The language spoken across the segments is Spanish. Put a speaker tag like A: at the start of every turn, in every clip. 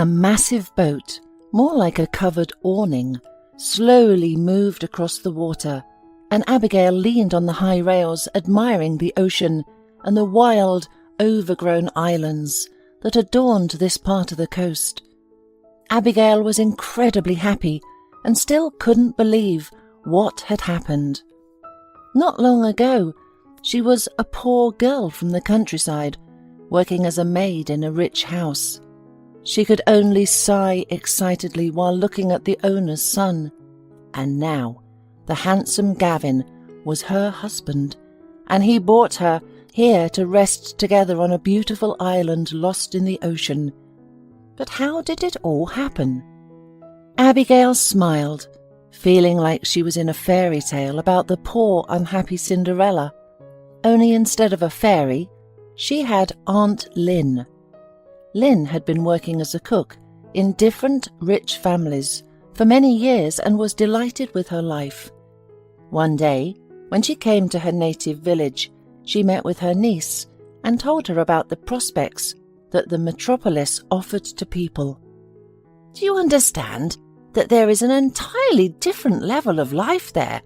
A: A massive boat, more like a covered awning, slowly moved across the water, and Abigail leaned on the high rails, admiring the ocean and the wild, overgrown islands that adorned this part of the coast. Abigail was incredibly happy and still couldn't believe what had happened. Not long ago, she was a poor girl from the countryside, working as a maid in a rich house. She could only sigh excitedly while looking at the owner's son. And now, the handsome Gavin was her husband, and he brought her here to rest together on a beautiful island lost in the ocean. But how did it all happen? Abigail smiled, feeling like she was in a fairy tale about the poor, unhappy Cinderella. Only instead of a fairy, she had Aunt Lynn. Lynn had been working as a cook in different rich families for many years and was delighted with her life. One day, when she came to her native village, she met with her niece and told her about the prospects that the metropolis offered to people. "Do you understand that there is an entirely different level of life there?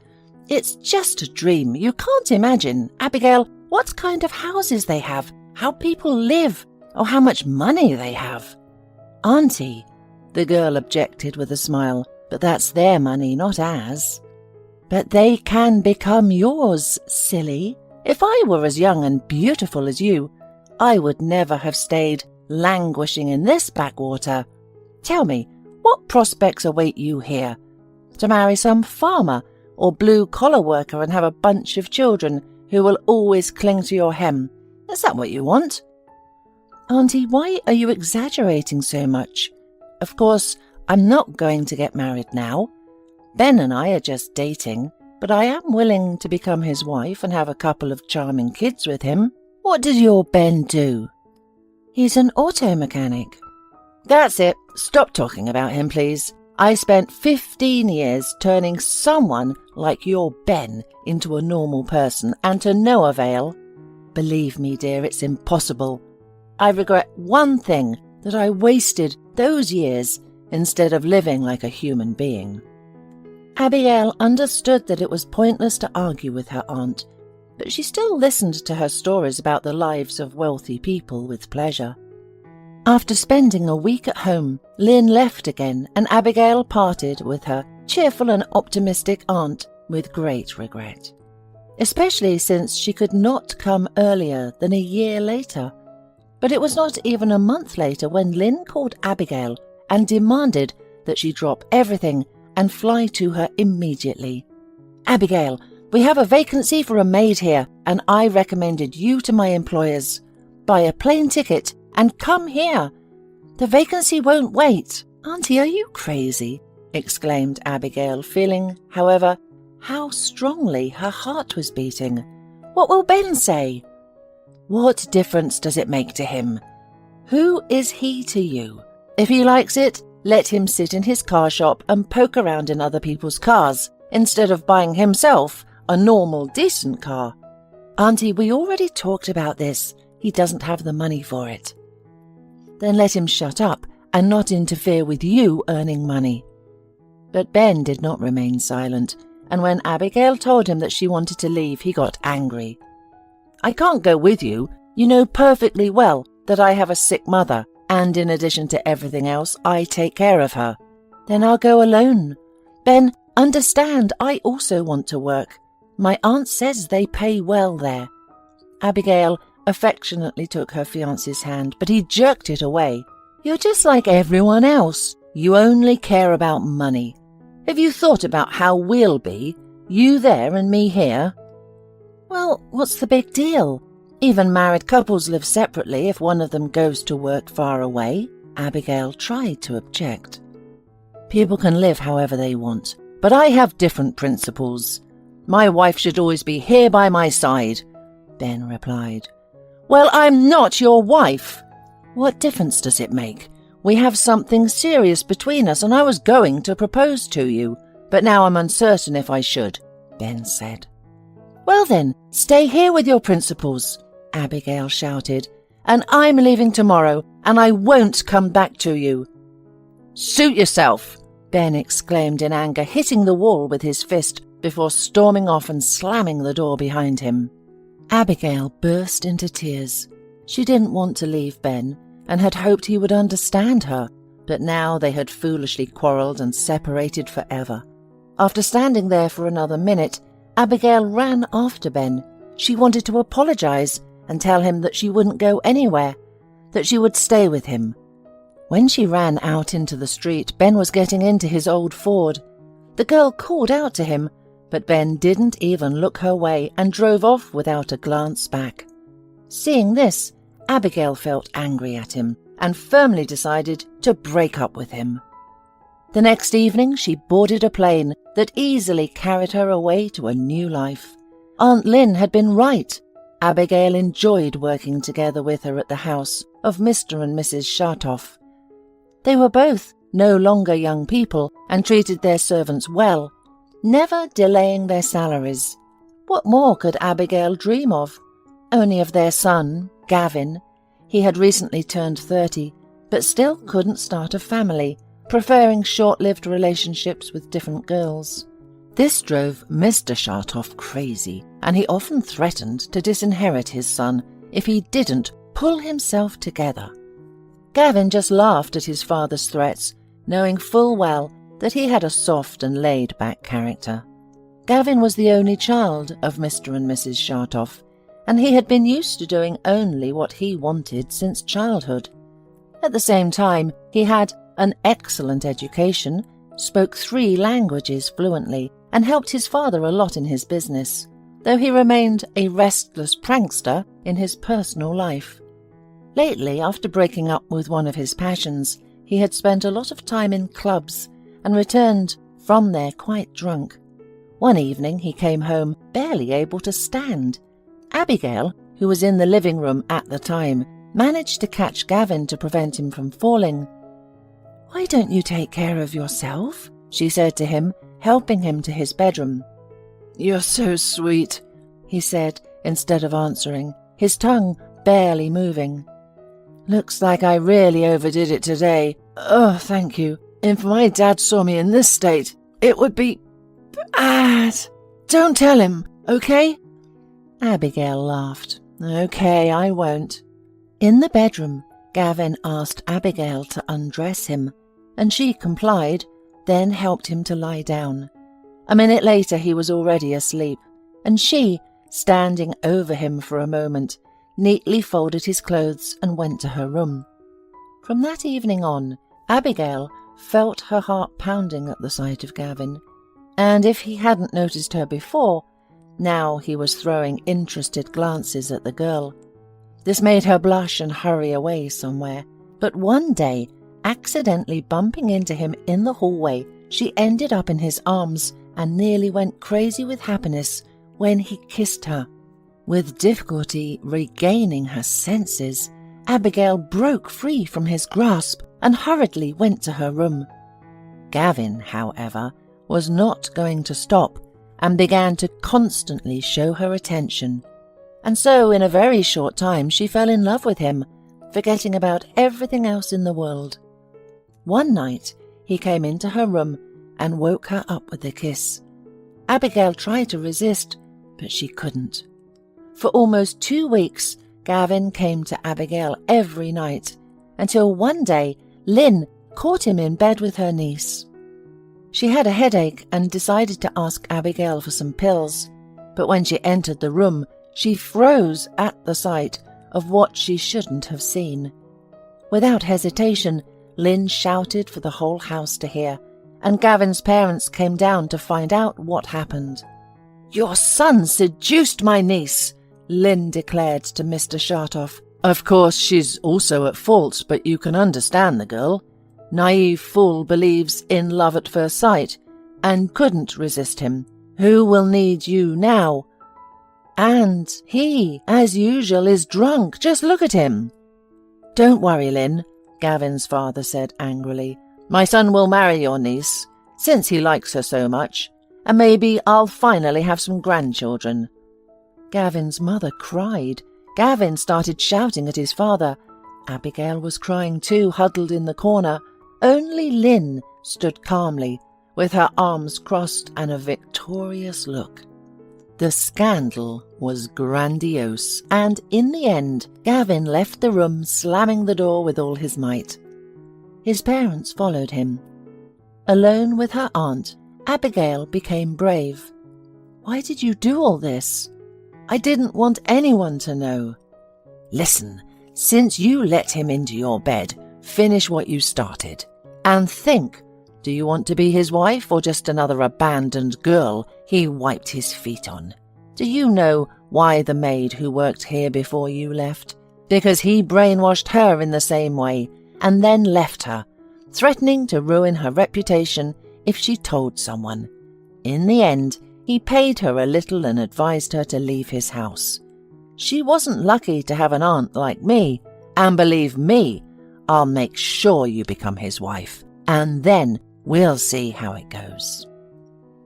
A: It's just a dream. You can't imagine, Abigail, what kind of houses they have, how people live, or how much money they have." "Auntie," the girl objected with a smile, "but that's their money, not ours." "But they can become yours, silly. If I were as young and beautiful as you, I would never have stayed languishing in this backwater. Tell me, what prospects await you here? To marry some farmer or blue-collar worker and have a bunch of children who will always cling to your hem? Is that what you want?" "Auntie, why are you exaggerating so much? Of course, I'm not going to get married now. Ben and I are just dating, but I am willing to become his wife and have a couple of charming kids with him." "What does your Ben do?" "He's an auto mechanic." "That's it. Stop talking about him, please. I spent 15 years turning someone like your Ben into a normal person, and to no avail. Believe me, dear, it's impossible. I regret one thing, that I wasted those years instead of living like a human being." Abigail understood that it was pointless to argue with her aunt, but she still listened to her stories about the lives of wealthy people with pleasure. After spending a week at home, Lynn left again, and Abigail parted with her cheerful and optimistic aunt with great regret, especially since she could not come earlier than a year later. But it was not even a month later when Lynn called Abigail and demanded that she drop everything and fly to her immediately. "Abigail, we have a vacancy for a maid here, and I recommended you to my employers. Buy a plane ticket and come here. The vacancy won't wait." "Auntie, are you crazy?" exclaimed Abigail, feeling, however, how strongly her heart was beating. "What will Ben say?" "What difference does it make to him? Who is he to you? If he likes it, let him sit in his car shop and poke around in other people's cars, instead of buying himself a normal, decent car." "Auntie, we already talked about this. He doesn't have the money for it." "Then let him shut up and not interfere with you earning money." But Ben did not remain silent, and when Abigail told him that she wanted to leave, he got angry. "I can't go with you. You know perfectly well that I have a sick mother, and in addition to everything else, I take care of her." "Then I'll go alone. Ben, understand, I also want to work. My aunt says they pay well there." Abigail affectionately took her fiancé's hand, but he jerked it away. "You're just like everyone else. You only care about money. Have you thought about how we'll be, you there and me here?" "Well, what's the big deal? Even married couples live separately if one of them goes to work far away." Abigail tried to object. "People can live however they want, but I have different principles. My wife should always be here by my side," Ben replied. "Well, I'm not your wife." "What difference does it make? We have something serious between us, and I was going to propose to you, but now I'm uncertain if I should," Ben said. "Well then, stay here with your principles," Abigail shouted, "and I'm leaving tomorrow, and I won't come back to you." "Suit yourself!" Ben exclaimed in anger, hitting the wall with his fist before storming off and slamming the door behind him. Abigail burst into tears. She didn't want to leave Ben and had hoped he would understand her, but now they had foolishly quarrelled and separated forever. After standing there for another minute, Abigail ran after Ben. She wanted to apologize and tell him that she wouldn't go anywhere, that she would stay with him. When she ran out into the street, Ben was getting into his old Ford. The girl called out to him, but Ben didn't even look her way and drove off without a glance back. Seeing this, Abigail felt angry at him and firmly decided to break up with him. The next evening, she boarded a plane that easily carried her away to a new life. Aunt Lynn had been right. Abigail enjoyed working together with her at the house of Mr. and Mrs. Shartoff. They were both no longer young people and treated their servants well, never delaying their salaries. What more could Abigail dream of? Only of their son, Gavin. He had recently turned 30, but still couldn't start a family, preferring short-lived relationships with different girls. This drove Mr. Shartoff crazy, and he often threatened to disinherit his son if he didn't pull himself together. Gavin just laughed at his father's threats, knowing full well that he had a soft and laid-back character. Gavin was the only child of Mr. and Mrs. Shartoff, and he had been used to doing only what he wanted since childhood. At the same time, he had an excellent education, spoke 3 languages fluently, and helped his father a lot in his business, though he remained a restless prankster in his personal life. Lately, after breaking up with one of his passions, he had spent a lot of time in clubs and returned from there quite drunk. One evening he came home barely able to stand. Abigail, who was in the living room at the time, managed to catch Gavin to prevent him from falling. "Why don't you take care of yourself?" she said to him, helping him to his bedroom. "You're so sweet," he said, instead of answering, his tongue barely moving. "Looks like I really overdid it today. Oh, thank you. If my dad saw me in this state, it would be bad. Don't tell him, okay?" Abigail laughed. "Okay, I won't." In the bedroom, Gavin asked Abigail to undress him, and she complied, then helped him to lie down. A minute later he was already asleep, and she, standing over him for a moment, neatly folded his clothes and went to her room. From that evening on, Abigail felt her heart pounding at the sight of Gavin, and if he hadn't noticed her before, now he was throwing interested glances at the girl. This made her blush and hurry away somewhere, but one day, accidentally bumping into him in the hallway, she ended up in his arms and nearly went crazy with happiness when he kissed her. With difficulty regaining her senses, Abigail broke free from his grasp and hurriedly went to her room. Gavin, however, was not going to stop and began to constantly show her attention. And so in a very short time she fell in love with him, forgetting about everything else in the world. One night he came into her room and woke her up with a kiss. Abigail tried to resist, but she couldn't. For almost 2 weeks, Gavin came to Abigail every night, until one day Lynn caught him in bed with her niece. She had a headache and decided to ask Abigail for some pills, but when she entered the room, she froze at the sight of what she shouldn't have seen. Without hesitation, Lynn shouted for the whole house to hear, and Gavin's parents came down to find out what happened. "Your son seduced my niece," Lynn declared to Mr. Shartoff. "Of course, she's also at fault, but you can understand the girl. Naive fool believes in love at first sight, and couldn't resist him. Who will need you now? And he, as usual, is drunk. Just look at him." "Don't worry, Lynn," Gavin's father said angrily. "My son will marry your niece, since he likes her so much, and maybe I'll finally have some grandchildren." Gavin's mother cried. Gavin started shouting at his father. Abigail was crying too, huddled in the corner. Only Lynn stood calmly, with her arms crossed and a victorious look. The scandal was grandiose, and in the end, Gavin left the room slamming the door with all his might. His parents followed him. Alone with her aunt, Abigail became brave. "Why did you do all this?" "I didn't want anyone to know." "Listen, since you let him into your bed, finish what you started. And think, do you want to be his wife or just another abandoned girl he wiped his feet on? Do you know why the maid who worked here before you left? Because he brainwashed her in the same way and then left her, threatening to ruin her reputation if she told someone. In the end, he paid her a little and advised her to leave his house. She wasn't lucky to have an aunt like me, and believe me, I'll make sure you become his wife, and then we'll see how it goes."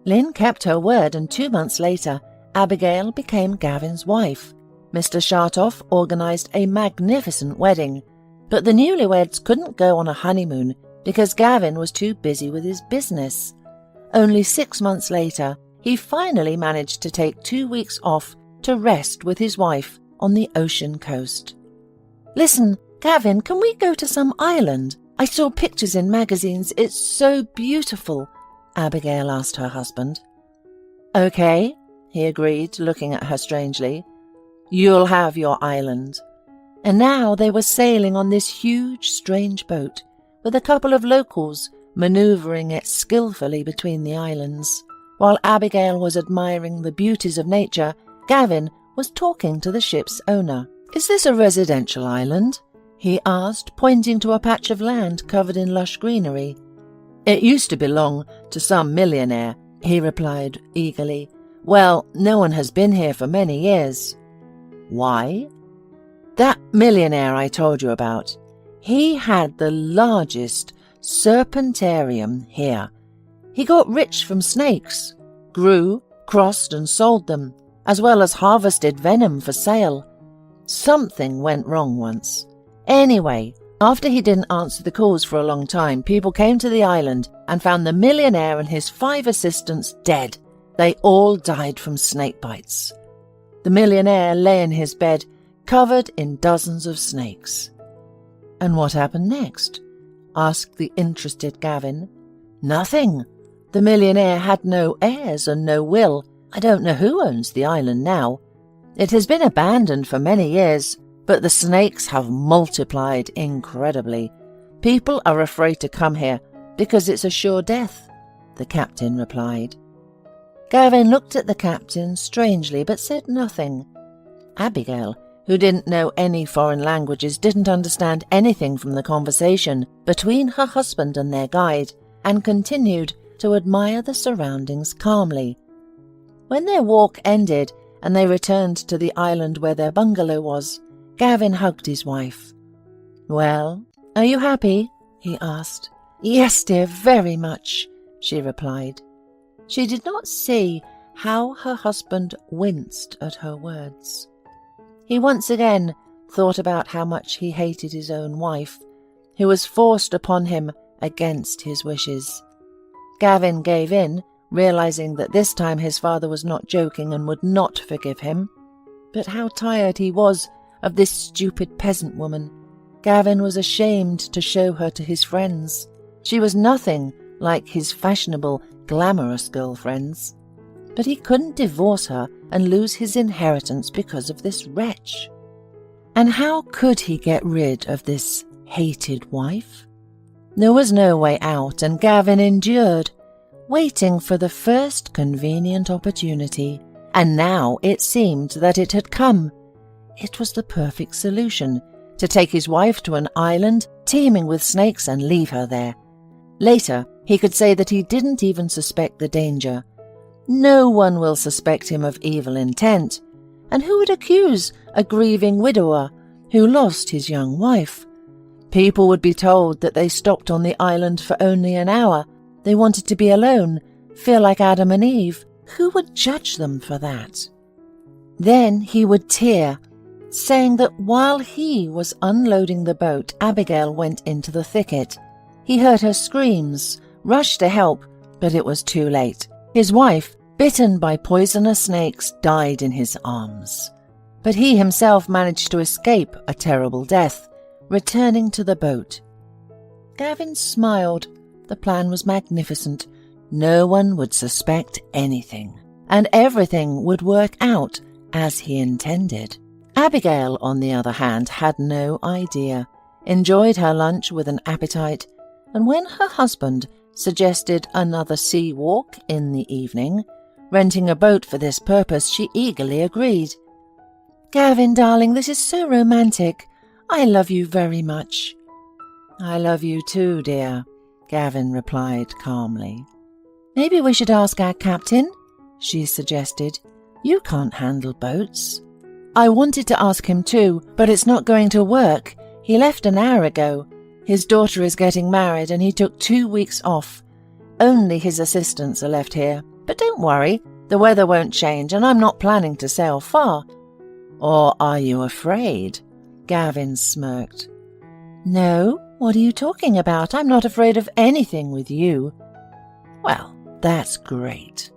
A: Lynn kept her word, and 2 months later, Abigail became Gavin's wife. Mr. Shartoff organised a magnificent wedding, but the newlyweds couldn't go on a honeymoon because Gavin was too busy with his business. Only 6 months later, he finally managed to take 2 weeks off to rest with his wife on the ocean coast. "Listen, Gavin, can we go to some island? I saw pictures in magazines. It's so beautiful," Abigail asked her husband. "Okay," he agreed, looking at her strangely. "You'll have your island." And now they were sailing on this huge, strange boat, with a couple of locals manoeuvring it skillfully between the islands. While Abigail was admiring the beauties of nature, Gavin was talking to the ship's owner. "Is this a residential island?" he asked, pointing to a patch of land covered in lush greenery. "It used to belong to some millionaire," he replied eagerly. "Well, no one has been here for many years." "Why?" "That millionaire I told you about. He had the largest serpentarium here. He got rich from snakes, grew, crossed and sold them, as well as harvested venom for sale. Something went wrong once. Anyway, after he didn't answer the calls for a long time, people came to the island and found the millionaire and his 5 assistants dead. They all died from snake bites. The millionaire lay in his bed, covered in dozens of snakes." "And what happened next?" asked the interested Gavin. "Nothing. The millionaire had no heirs and no will. I don't know who owns the island now. It has been abandoned for many years, but the snakes have multiplied incredibly. People are afraid to come here because it's a sure death," the captain replied. Gavin looked at the captain strangely but said nothing. Abigail, who didn't know any foreign languages, didn't understand anything from the conversation between her husband and their guide, and continued to admire the surroundings calmly. When their walk ended and they returned to the island where their bungalow was, Gavin hugged his wife. "Well, are you happy?" he asked. "Yes, dear, very much," she replied. She did not see how her husband winced at her words. He once again thought about how much he hated his own wife, who was forced upon him against his wishes. Gavin gave in, realizing that this time his father was not joking and would not forgive him. But how tired he was of this stupid peasant woman. Gavin was ashamed to show her to his friends. She was nothing like his fashionable, glamorous girlfriends. But he couldn't divorce her and lose his inheritance because of this wretch. And how could he get rid of this hated wife? There was no way out, and Gavin endured, waiting for the first convenient opportunity. And now it seemed that it had come. It was the perfect solution, to take his wife to an island teeming with snakes and leave her there. Later, he could say that he didn't even suspect the danger. No one will suspect him of evil intent. And who would accuse a grieving widower who lost his young wife? People would be told that they stopped on the island for only an hour. They wanted to be alone, feel like Adam and Eve. Who would judge them for that? Then he would tear, saying that while he was unloading the boat, Abigail went into the thicket. He heard her screams, rushed to help, but it was too late. His wife, bitten by poisonous snakes, died in his arms. But he himself managed to escape a terrible death, returning to the boat. Gavin smiled. The plan was magnificent. No one would suspect anything, and everything would work out as he intended. Abigail, on the other hand, had no idea, enjoyed her lunch with an appetite, and when her husband suggested another sea walk in the evening, renting a boat for this purpose, she eagerly agreed. "Gavin, darling, this is so romantic. I love you very much." "I love you too, dear," Gavin replied calmly. "Maybe we should ask our captain," she suggested. "You can't handle boats." "I wanted to ask him too, but it's not going to work. He left an hour ago. His daughter is getting married and he took 2 weeks off. Only his assistants are left here. But don't worry, the weather won't change and I'm not planning to sail far." "Or are you afraid?" Gavin smirked. "No, what are you talking about? I'm not afraid of anything with you." "Well, that's great."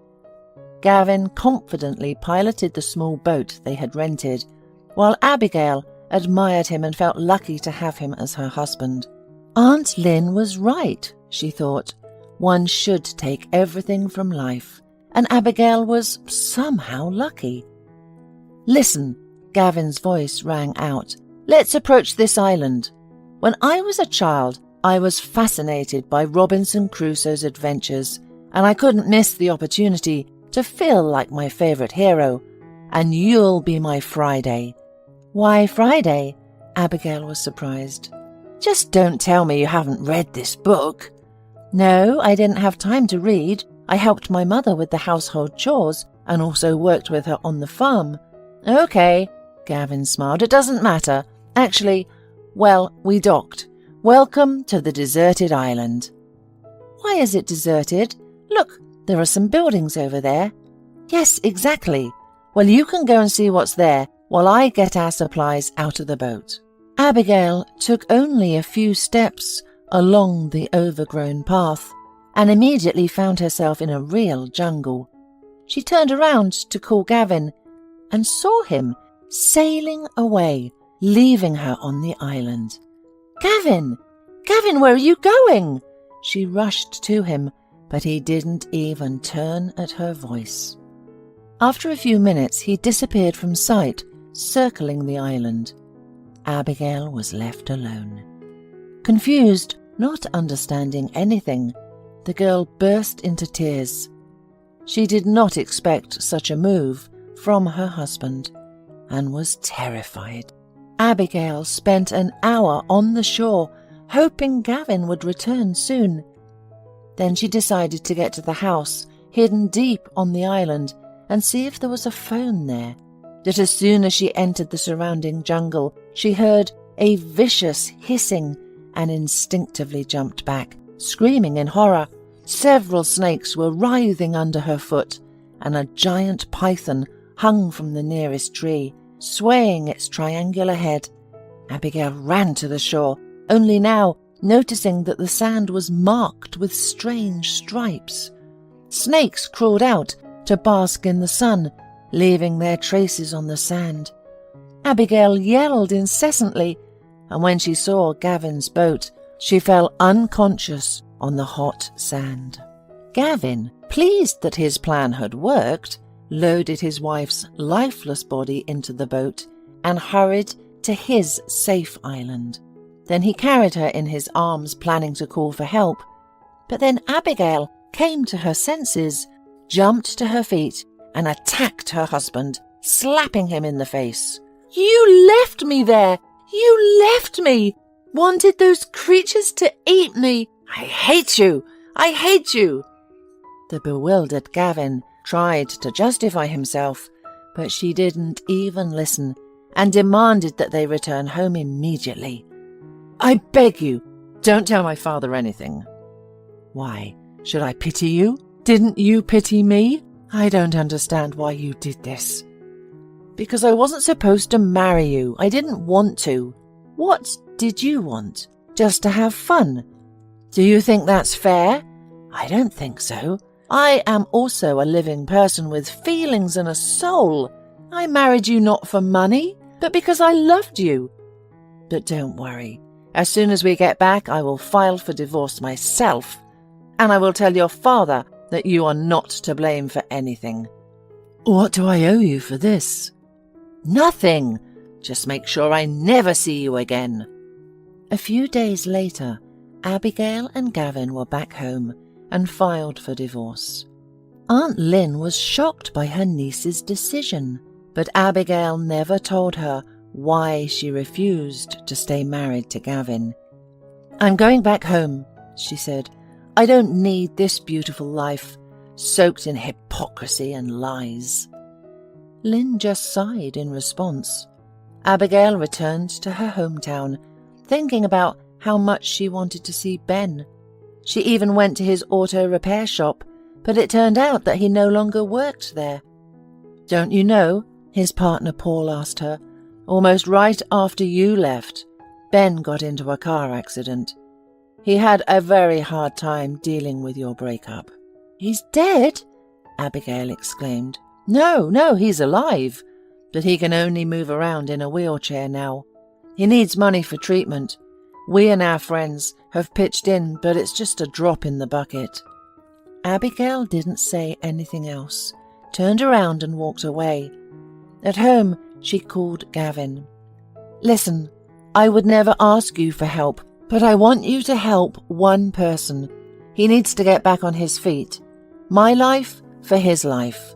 A: Gavin confidently piloted the small boat they had rented, while Abigail admired him and felt lucky to have him as her husband. Aunt Lynn was right, she thought. One should take everything from life, and Abigail was somehow lucky. "Listen," Gavin's voice rang out. "Let's approach this island. When I was a child, I was fascinated by Robinson Crusoe's adventures, and I couldn't miss the opportunity to feel like my favorite hero, and you'll be my Friday." "Why Friday?" Abigail was surprised. "Just don't tell me you haven't read this book." "No, I didn't have time to read. I helped my mother with the household chores and also worked with her on the farm." "Okay," Gavin smiled. "It doesn't matter. Actually, well, we docked. Welcome to the deserted island." "Why is it deserted? Look, there are some buildings over there." "Yes, exactly. Well, you can go and see what's there while I get our supplies out of the boat." Abigail took only a few steps along the overgrown path and immediately found herself in a real jungle. She turned around to call Gavin and saw him sailing away, leaving her on the island. "Gavin! Gavin, where are you going?" She rushed to him, but he didn't even turn at her voice. After a few minutes, he disappeared from sight, circling the island. Abigail was left alone. Confused, not understanding anything, the girl burst into tears. She did not expect such a move from her husband and was terrified. Abigail spent an hour on the shore, hoping Gavin would return soon. Then she decided to get to the house, hidden deep on the island, and see if there was a phone there. But as soon as she entered the surrounding jungle, she heard a vicious hissing and instinctively jumped back, screaming in horror. Several snakes were writhing under her foot, and a giant python hung from the nearest tree, swaying its triangular head. Abigail ran to the shore, only now noticing that the sand was marked with strange stripes. Snakes crawled out to bask in the sun, leaving their traces on the sand. Abigail yelled incessantly, and when she saw Gavin's boat, she fell unconscious on the hot sand. Gavin, pleased that his plan had worked, loaded his wife's lifeless body into the boat and hurried to his safe island. Then he carried her in his arms, planning to call for help. But then Abigail came to her senses, jumped to her feet, and attacked her husband, slapping him in the face. "You left me there! You left me! Wanted those creatures to eat me! I hate you! I hate you!" The bewildered Gavin tried to justify himself, but she didn't even listen and demanded that they return home immediately. "I beg you, don't tell my father anything." "Why, should I pity you? Didn't you pity me? I don't understand why you did this." "Because I wasn't supposed to marry you. I didn't want to." "What did you want? Just to have fun?" Do you think that's fair? I don't think so. I am also a living person with feelings and a soul. I married you not for money, but because I loved you. But don't worry. As soon as we get back, I will file for divorce myself, and I will tell your father that you are not to blame for anything. What do I owe you for this? Nothing. Just make sure I never see you again. A few days later, Abigail and Gavin were back home and filed for divorce. Aunt Lynn was shocked by her niece's decision, but Abigail never told her why she refused to stay married to Gavin. I'm going back home, she said. I don't need this beautiful life, soaked in hypocrisy and lies. Lynn just sighed in response. Abigail returned to her hometown, thinking about how much she wanted to see Ben. She even went to his auto repair shop, but it turned out that he no longer worked there. Don't you know, his partner Paul asked her, almost right after you left, Ben got into a car accident. He had a very hard time dealing with your breakup. He's dead? Abigail exclaimed. No, he's alive, but he can only move around in a wheelchair now. He needs money for treatment. We and our friends have pitched in, but it's just a drop in the bucket. Abigail didn't say anything else, turned around and walked away. At home, she called Gavin. Listen, I would never ask you for help, but I want you to help one person. He needs to get back on his feet. My life for his life.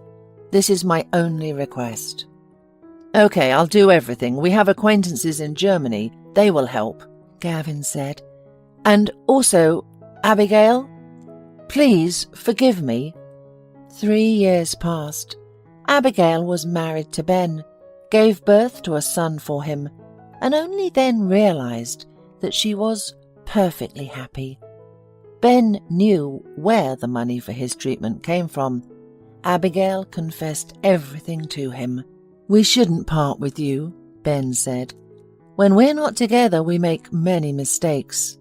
A: This is my only request. Okay, I'll do everything. We have acquaintances in Germany. They will help, Gavin said. And also, Abigail, please forgive me. 3 years passed. Abigail was married to Ben, gave birth to a son for him, and only then realized that she was perfectly happy. Ben knew where the money for his treatment came from. Abigail confessed everything to him. We shouldn't part with you, Ben said. When we're not together, we make many mistakes.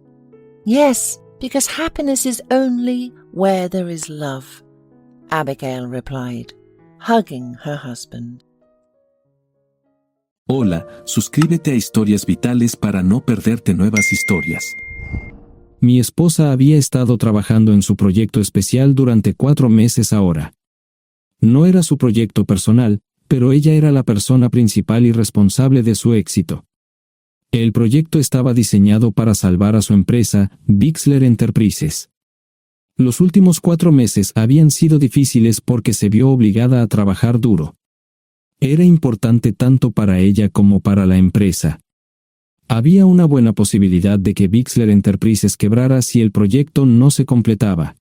A: Yes, because happiness is only where there is love, Abigail replied, hugging her husband.
B: Hola, suscríbete a Historias Vitales para no perderte nuevas historias. Mi esposa había estado trabajando en su proyecto especial durante 4 meses ahora. No era su proyecto personal, pero ella era la persona principal y responsable de su éxito. El proyecto estaba diseñado para salvar a su empresa, Bixler Enterprises. Los últimos 4 meses habían sido difíciles porque se vio obligada a trabajar duro. Era importante tanto para ella como para la empresa. Había una buena posibilidad de que Bixler Enterprises quebrara si el proyecto no se completaba.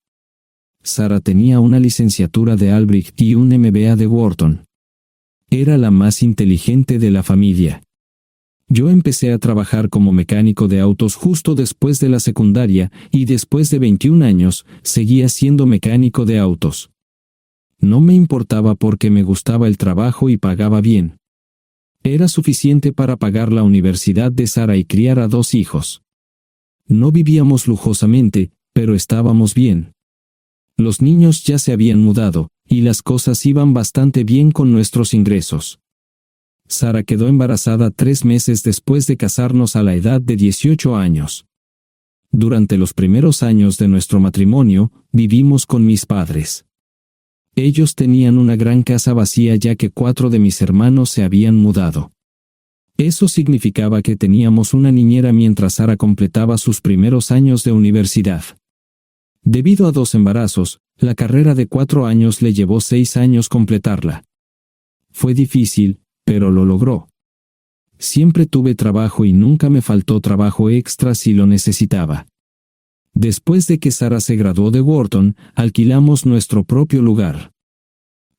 B: Sara tenía una licenciatura de Albrecht y un MBA de Wharton. Era la más inteligente de la familia. Yo empecé a trabajar como mecánico de autos justo después de la secundaria y después de 21 años seguía siendo mecánico de autos. No me importaba porque me gustaba el trabajo y pagaba bien. Era suficiente para pagar la universidad de Sara y criar a 2 hijos. No vivíamos lujosamente, pero estábamos bien. Los niños ya se habían mudado, y las cosas iban bastante bien con nuestros ingresos. Sara quedó embarazada 3 meses después de casarnos a la edad de 18 años. Durante los primeros años de nuestro matrimonio, vivimos con mis padres. Ellos tenían una gran casa vacía ya que 4 de mis hermanos se habían mudado. Eso significaba que teníamos una niñera mientras Sara completaba sus primeros años de universidad. Debido a 2 embarazos, la carrera de 4 años le llevó 6 años completarla. Fue difícil, pero lo logró. Siempre tuve trabajo y nunca me faltó trabajo extra si lo necesitaba. Después de que Sara se graduó de Wharton, alquilamos nuestro propio lugar.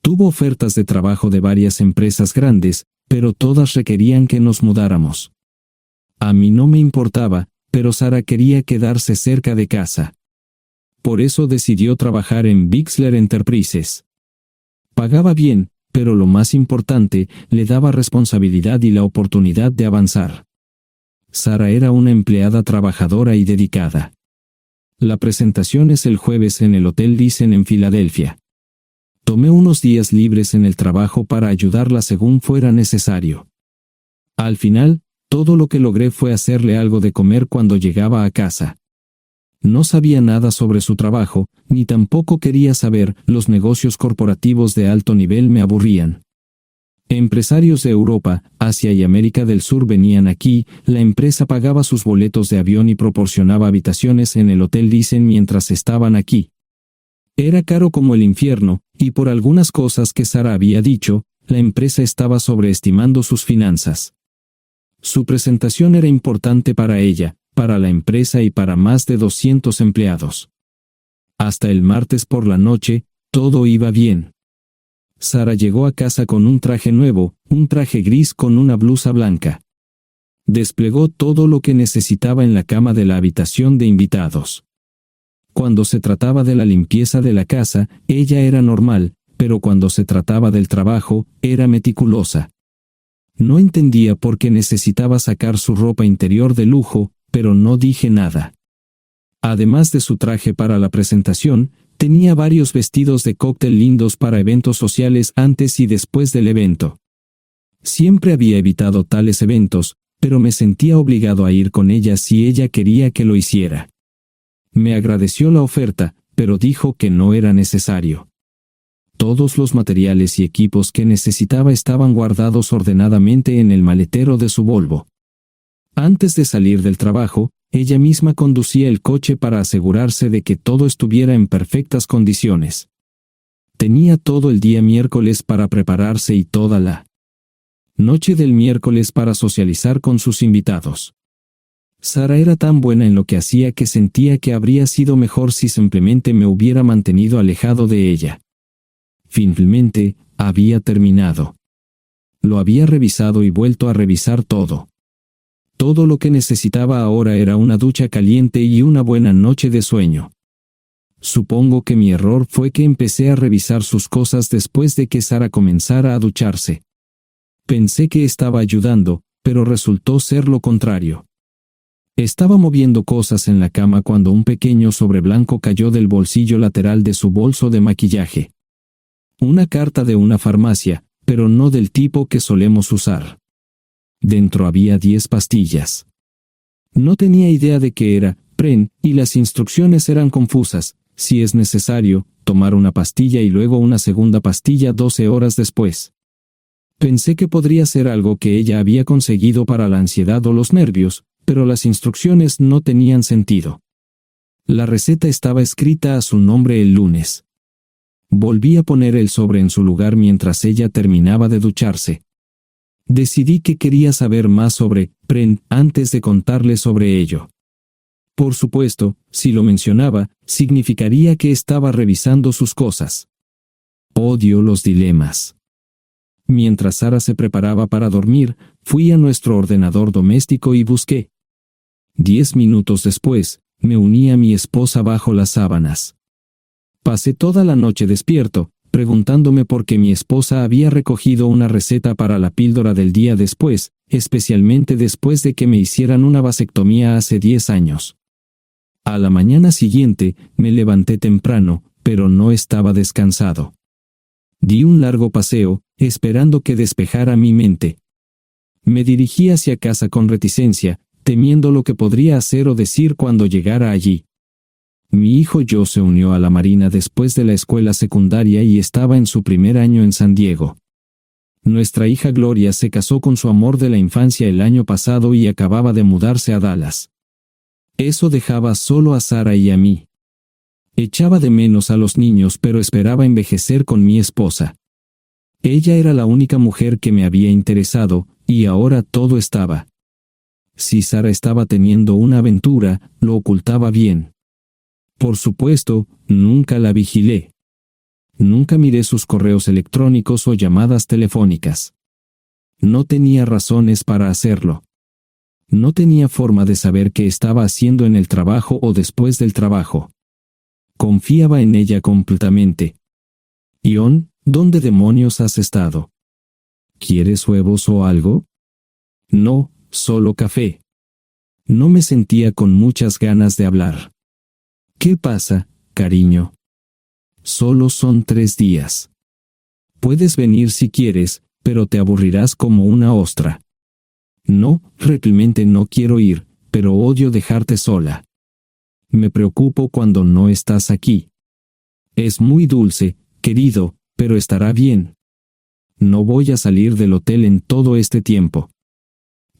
B: Tuvo ofertas de trabajo de varias empresas grandes, pero todas requerían que nos mudáramos. A mí no me importaba, pero Sara quería quedarse cerca de casa. Por eso decidió trabajar en Bixler Enterprises. Pagaba bien, pero lo más importante, le daba responsabilidad y la oportunidad de avanzar. Sara era una empleada trabajadora y dedicada. La presentación es el jueves en el Hotel Thyssen en Filadelfia. Tomé unos días libres en el trabajo para ayudarla según fuera necesario. Al final, todo lo que logré fue hacerle algo de comer cuando llegaba a casa. No sabía nada sobre su trabajo, ni tampoco quería saber. Los negocios corporativos de alto nivel me aburrían. Empresarios de Europa, Asia y América del Sur venían aquí, la empresa pagaba sus boletos de avión y proporcionaba habitaciones en el Hotel Thyssen mientras estaban aquí. Era caro como el infierno, y por algunas cosas que Sara había dicho, la empresa estaba sobreestimando sus finanzas. Su presentación era importante para ella, para la empresa y para más de 200 empleados. Hasta el martes por la noche, todo iba bien. Sara llegó a casa con un traje nuevo, un traje gris con una blusa blanca. Desplegó todo lo que necesitaba en la cama de la habitación de invitados. Cuando se trataba de la limpieza de la casa, ella era normal, pero cuando se trataba del trabajo, era meticulosa. No entendía por qué necesitaba sacar su ropa interior de lujo, pero no dije nada. Además de su traje para la presentación, tenía varios vestidos de cóctel lindos para eventos sociales antes y después del evento. Siempre había evitado tales eventos, pero me sentía obligado a ir con ella si ella quería que lo hiciera. Me agradeció la oferta, pero dijo que no era necesario. Todos los materiales y equipos que necesitaba estaban guardados ordenadamente en el maletero de su Volvo. Antes de salir del trabajo, ella misma conducía el coche para asegurarse de que todo estuviera en perfectas condiciones. Tenía todo el día miércoles para prepararse y toda la noche del miércoles para socializar con sus invitados. Sara era tan buena en lo que hacía que sentía que habría sido mejor si simplemente me hubiera mantenido alejado de ella. Finalmente, había terminado. Lo había revisado y vuelto a revisar todo. Todo lo que necesitaba ahora era una ducha caliente y una buena noche de sueño. Supongo que mi error fue que empecé a revisar sus cosas después de que Sara comenzara a ducharse. Pensé que estaba ayudando, pero resultó ser lo contrario. Estaba moviendo cosas en la cama cuando un pequeño sobre blanco cayó del bolsillo lateral de su bolso de maquillaje. Una carta de una farmacia, pero no del tipo que solemos usar. Dentro había 10 pastillas. No tenía idea de qué era, Pren, y las instrucciones eran confusas. Si es necesario, tomar una pastilla y luego una segunda pastilla 12 horas después. Pensé que podría ser algo que ella había conseguido para la ansiedad o los nervios, pero las instrucciones no tenían sentido. La receta estaba escrita a su nombre el lunes. Volví a poner el sobre en su lugar mientras ella terminaba de ducharse. Decidí que quería saber más sobre Pren antes de contarle sobre ello. Por supuesto, si lo mencionaba, significaría que estaba revisando sus cosas. Odio los dilemas. Mientras Sara se preparaba para dormir, fui a nuestro ordenador doméstico y busqué. 10 minutos después, me uní a mi esposa bajo las sábanas. Pasé toda la noche despierto, preguntándome por qué mi esposa había recogido una receta para la píldora del día después, especialmente después de que me hicieran una vasectomía hace 10 años. A la mañana siguiente, me levanté temprano, pero no estaba descansado. Di un largo paseo, esperando que despejara mi mente. Me dirigí hacia casa con reticencia, temiendo lo que podría hacer o decir cuando llegara allí. Mi hijo Joe se unió a la Marina después de la escuela secundaria y estaba en su primer año en San Diego. Nuestra hija Gloria se casó con su amor de la infancia el año pasado y acababa de mudarse a Dallas. Eso dejaba solo a Sara y a mí. Echaba de menos a los niños, pero esperaba envejecer con mi esposa. Ella era la única mujer que me había interesado, y ahora todo estaba. Si Sara estaba teniendo una aventura, lo ocultaba bien. Por supuesto, nunca la vigilé. Nunca miré sus correos electrónicos o llamadas telefónicas. No tenía razones para hacerlo. No tenía forma de saber qué estaba haciendo en el trabajo o después del trabajo. Confiaba en ella completamente. Ion, ¿dónde demonios has estado? ¿Quieres huevos o algo? No, solo café. No me sentía con muchas ganas de hablar. ¿Qué pasa, cariño? Solo son 3 días. Puedes venir si quieres, pero te aburrirás como una ostra. No, realmente no quiero ir, pero odio dejarte sola. Me preocupo cuando no estás aquí. Es muy dulce, querido, pero estará bien. No voy a salir del hotel en todo este tiempo.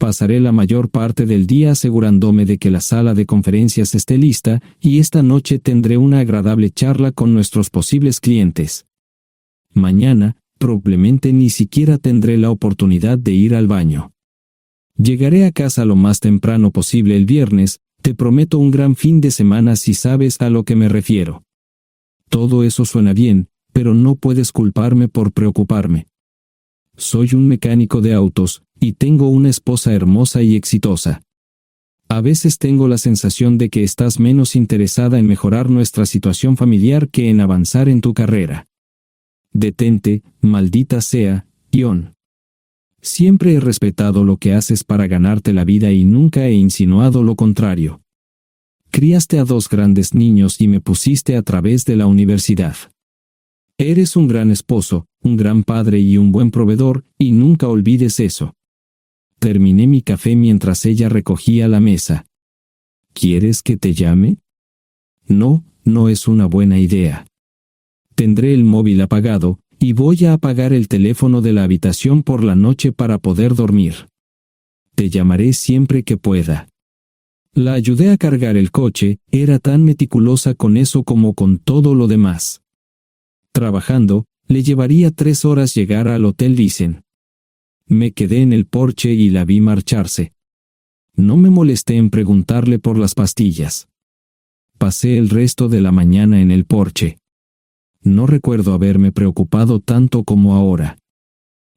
B: Pasaré la mayor parte del día asegurándome de que la sala de conferencias esté lista, y esta noche tendré una agradable charla con nuestros posibles clientes. Mañana, probablemente ni siquiera tendré la oportunidad de ir al baño. Llegaré a casa lo más temprano posible el viernes, te prometo un gran fin de semana si sabes a lo que me refiero. Todo eso suena bien, pero no puedes culparme por preocuparme. Soy un mecánico de autos, y tengo una esposa hermosa y exitosa. A veces tengo la sensación de que estás menos interesada en mejorar nuestra situación familiar que en avanzar en tu carrera. Detente, maldita sea, Ion. Siempre he respetado lo que haces para ganarte la vida y nunca he insinuado lo contrario. Criaste a 2 grandes niños y me pusiste a través de la universidad. Eres un gran esposo, un gran padre y un buen proveedor, y nunca olvides eso. Terminé mi café mientras ella recogía la mesa. ¿Quieres que te llame? No, no es una buena idea. Tendré el móvil apagado, y voy a apagar el teléfono de la habitación por la noche para poder dormir. Te llamaré siempre que pueda. La ayudé a cargar el coche, era tan meticulosa con eso como con todo lo demás. Trabajando, le llevaría 3 horas llegar al Hotel Thyssen. Me quedé en el porche y la vi marcharse. No me molesté en preguntarle por las pastillas. Pasé el resto de la mañana en el porche. No recuerdo haberme preocupado tanto como ahora.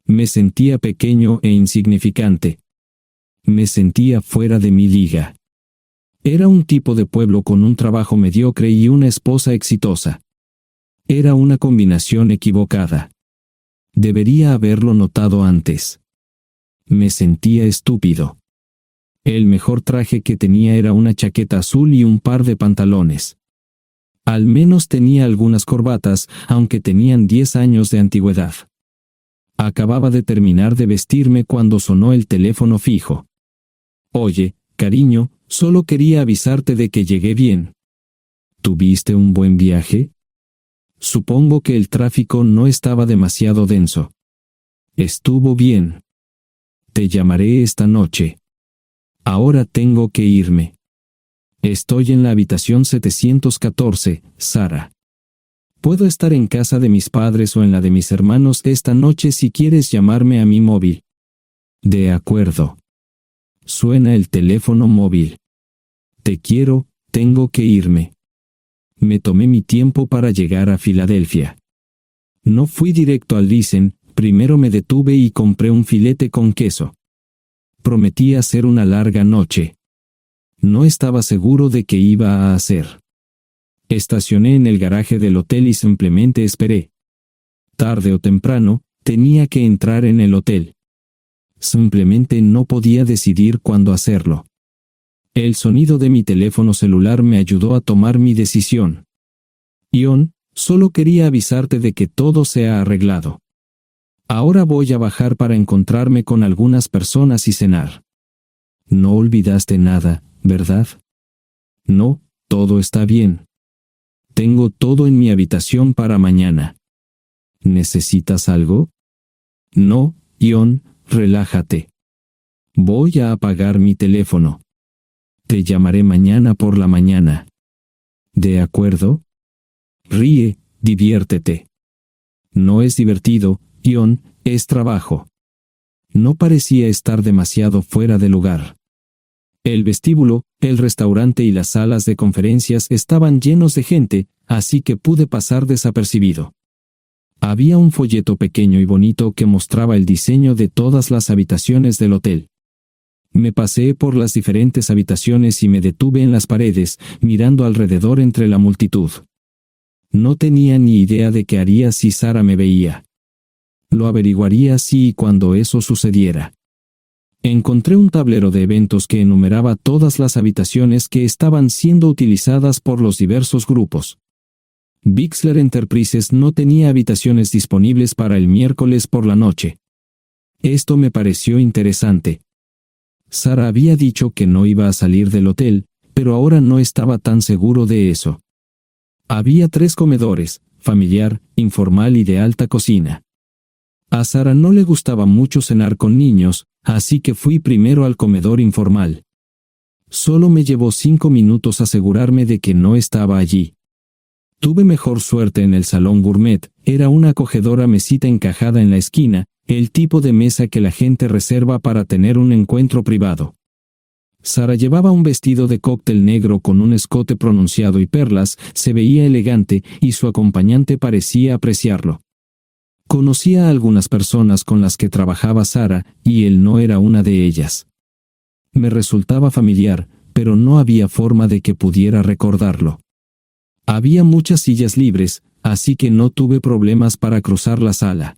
B: Me sentía pequeño e insignificante. Me sentía fuera de mi liga. Era un tipo de pueblo con un trabajo mediocre y una esposa exitosa. Era una combinación equivocada. Debería haberlo notado antes. Me sentía estúpido. El mejor traje que tenía era una chaqueta azul y un par de pantalones. Al menos tenía algunas corbatas, aunque tenían 10 años de antigüedad. Acababa de terminar de vestirme cuando sonó el teléfono fijo. Oye, cariño, solo quería avisarte de que llegué bien. ¿Tuviste un buen viaje? Supongo que el tráfico no estaba demasiado denso. Estuvo bien. Te llamaré esta noche. Ahora tengo que irme. Estoy en la habitación 714, Sara. Puedo estar en casa de mis padres o en la de mis hermanos esta noche si quieres llamarme a mi móvil. De acuerdo. Suena el teléfono móvil. Te quiero, tengo que irme. Me tomé mi tiempo para llegar a Filadelfia. No fui directo al Thyssen, primero me detuve y compré un filete con queso. Prometí hacer una larga noche. No estaba seguro de qué iba a hacer. Estacioné en el garaje del hotel y simplemente esperé. Tarde o temprano, tenía que entrar en el hotel. Simplemente no podía decidir cuándo hacerlo. El sonido de mi teléfono celular me ayudó a tomar mi decisión. Ion, solo quería avisarte de que todo se ha arreglado. Ahora voy a bajar para encontrarme con algunas personas y cenar. No olvidaste nada, ¿verdad? No, todo está bien. Tengo todo en mi habitación para mañana. ¿Necesitas algo? No, Ion, relájate. Voy a apagar mi teléfono. Te llamaré mañana por la mañana. ¿De acuerdo? Ríe, diviértete. No es divertido, Ion, es trabajo. No parecía estar demasiado fuera de lugar. El vestíbulo, el restaurante y las salas de conferencias estaban llenos de gente, así que pude pasar desapercibido. Había un folleto pequeño y bonito que mostraba el diseño de todas las habitaciones del hotel. Me paseé por las diferentes habitaciones y me detuve en las paredes, mirando alrededor entre la multitud. No tenía ni idea de qué haría si Sara me veía. Lo averiguaría si y cuando eso sucediera. Encontré un tablero de eventos que enumeraba todas las habitaciones que estaban siendo utilizadas por los diversos grupos. Bixler Enterprises no tenía habitaciones disponibles para el miércoles por la noche. Esto me pareció interesante. Sarah había dicho que no iba a salir del hotel, pero ahora no estaba tan seguro de eso. Había 3 comedores, familiar, informal y de alta cocina. A Sarah no le gustaba mucho cenar con niños, así que fui primero al comedor informal. Solo me llevó 5 minutos asegurarme de que no estaba allí. Tuve mejor suerte en el salón gourmet, era una acogedora mesita encajada en la esquina, el tipo de mesa que la gente reserva para tener un encuentro privado. Sarah llevaba un vestido de cóctel negro con un escote pronunciado y perlas, se veía elegante y su acompañante parecía apreciarlo. Conocía a algunas personas con las que trabajaba Sarah y él no era una de ellas. Me resultaba familiar, pero no había forma de que pudiera recordarlo. Había muchas sillas libres, así que no tuve problemas para cruzar la sala.